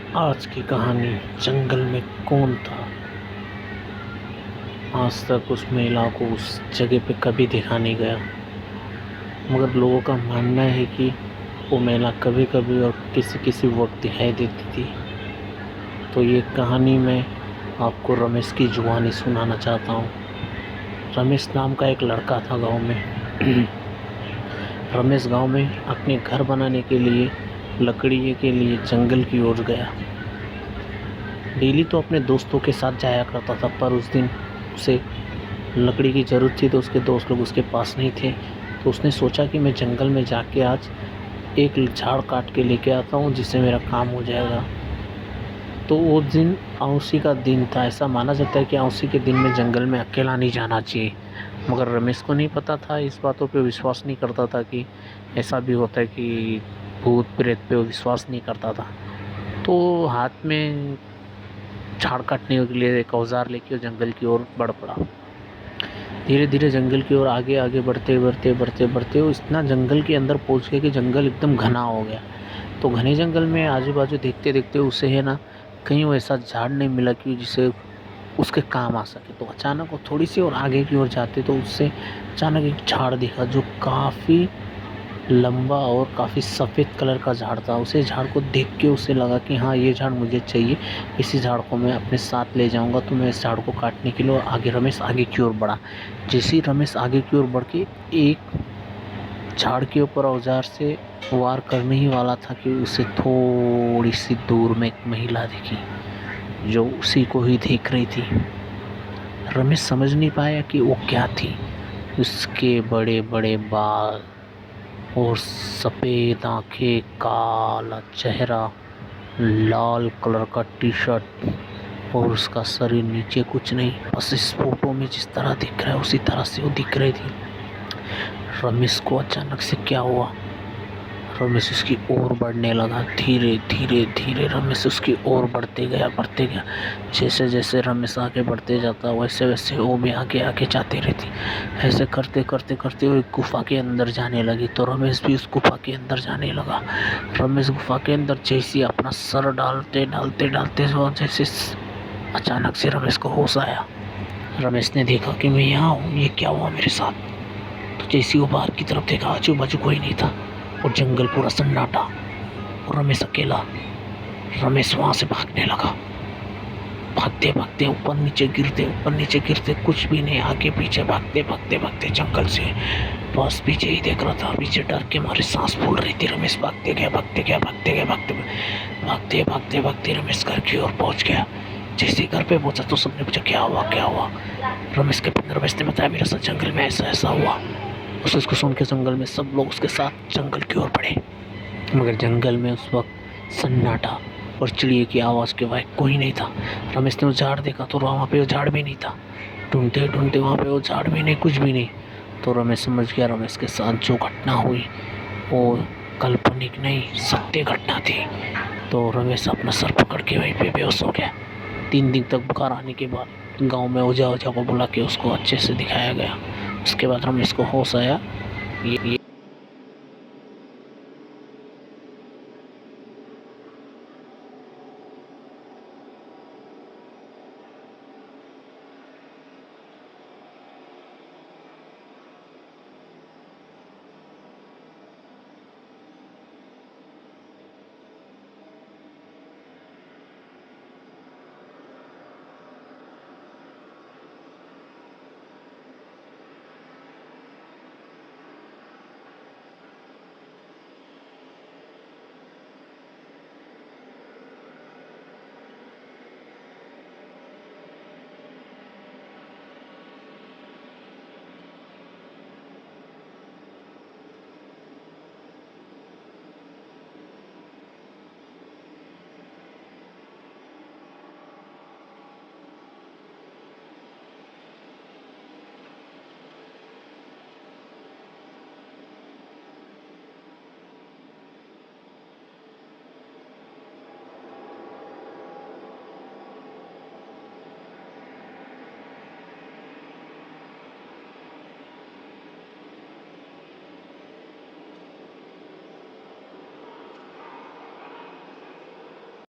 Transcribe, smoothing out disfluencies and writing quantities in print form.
आज की कहानी जंगल में कौन था। आज तक उस महिला को उस जगह पे कभी देखा नहीं गया, मगर लोगों का मानना है कि वो महिला कभी कभी और किसी किसी वक्त दिखाई देती थी। तो ये कहानी मैं आपको रमेश की जुबानी सुनाना चाहता हूँ। रमेश नाम का एक लड़का था गांव में। रमेश गांव में अपने घर बनाने के लिए लकड़ी के लिए जंगल की ओर गया। डेली तो अपने दोस्तों के साथ जाया करता था, पर उस दिन उसे लकड़ी की ज़रूरत थी तो उसके दोस्त लोग उसके पास नहीं थे। तो उसने सोचा कि मैं जंगल में जाके आज एक झाड़ काट के लेके आता हूँ, जिससे मेरा काम हो जाएगा। तो वो दिन औंसी का दिन था। ऐसा माना जाता है कि औंसी के दिन में जंगल में अकेला नहीं जाना चाहिए, मगर रमेश को नहीं पता था, इस बातों पे विश्वास नहीं करता था कि ऐसा भी होता है कि भूत प्रेत पे वो विश्वास नहीं करता था। तो हाथ में झाड़ काटने के लिए एक औजार लेके वो जंगल की ओर बढ़ पड़ा। धीरे धीरे जंगल की ओर आगे आगे बढ़ते बढ़ते बढ़ते बढ़ते वो इतना जंगल के अंदर पहुंच गया कि जंगल एकदम घना हो गया। तो घने जंगल में आजू बाजू देखते देखते उसे है ना कहीं वैसा झाड़ नहीं मिला कि जिसे उसके काम आ सके। तो अचानक वो थोड़ी सी और आगे की ओर जाते तो उससे अचानक एक झाड़ दिखा जो काफ़ी लंबा और काफ़ी सफ़ेद कलर का झाड़ था। उसे झाड़ को देख के उसे लगा कि हाँ, ये झाड़ मुझे चाहिए, इसी झाड़ को मैं अपने साथ ले जाऊंगा। तो मैं इस झाड़ को काटने के लिए आगे रमेश आगे की ओर बढ़ा। जैसे ही रमेश आगे की ओर बढ़ के एक झाड़ के ऊपर औजार से वार करने ही वाला था कि उसे थोड़ी सी दूर में एक महिला दिखी जो उसी को ही देख रही थी। रमेश समझ नहीं पाया कि वो क्या थी। उसके बड़े बड़े बाल और सफ़ेद आंखें, काला चेहरा, लाल कलर का टी शर्ट और उसका शरीर नीचे कुछ नहीं, बस इस फोटो में जिस तरह दिख रहा है उसी तरह से वो दिख रही थी। रमेश को अचानक से क्या हुआ, रमेश उसकी ओर बढ़ने लगा। धीरे धीरे धीरे रमेश उसकी ओर बढ़ते गया बढ़ते गया। जैसे जैसे रमेश आगे बढ़ते जाता वैसे वैसे वो भी आगे आगे जाती रहती। ऐसे करते करते करते वो एक गुफा के अंदर जाने लगी। तो रमेश भी उस गुफा के अंदर जाने लगा। रमेश गुफा के अंदर जैसे अपना सर डालते डालते डालते जैसे अचानक से रमेश को होश आया। रमेश ने देखा कि मैं यहाँ हूँ, ये क्या हुआ मेरे साथ। तो जैसे वो बाहर की तरफ देखा, आजू बाजू कोई नहीं था और जंगल पूरा सन्नाटा और रमेश अकेला। रमेश वहां से भागने लगा। भागते भागते ऊपर नीचे गिरते कुछ भी नहीं, आगे पीछे भागते भागते भागते जंगल से बस पीछे ही देख रहा था। पीछे डर के मारे सांस फूल रही थी। रमेश भागते गया भागते गया भागते गया भागते भागते भागते भागते रमेश घर की ओर पहुंच गया। जैसे घर पे पहुंचा तो सबने पूछा क्या हुआ क्या हुआ। रमेश ने बताया मेरे साथ जंगल में ऐसा ऐसा हुआ। उसको सुन के जंगल में सब लोग उसके साथ जंगल की ओर बढ़े, मगर जंगल में उस वक्त सन्नाटा और चिड़िए की आवाज़ के बाद कोई नहीं था। रमेश ने वो झाड़ देखा तो वहाँ पे वो झाड़ भी नहीं था। ढूंढते ढूंढते वहाँ पे वो झाड़ भी नहीं, कुछ भी नहीं। तो रमेश समझ गया रमेश के साथ जो घटना हुई वो काल्पनिक नहीं, सत्य घटना थी। तो रमेश अपना सर पकड़ के वहीं पे बेहोश हो गया। 3 दिन तक बुखार आने के बाद गांव में ओझा को बुला के उसको अच्छे से दिखाया गया। उसके बाद रमेश को होश आया। ये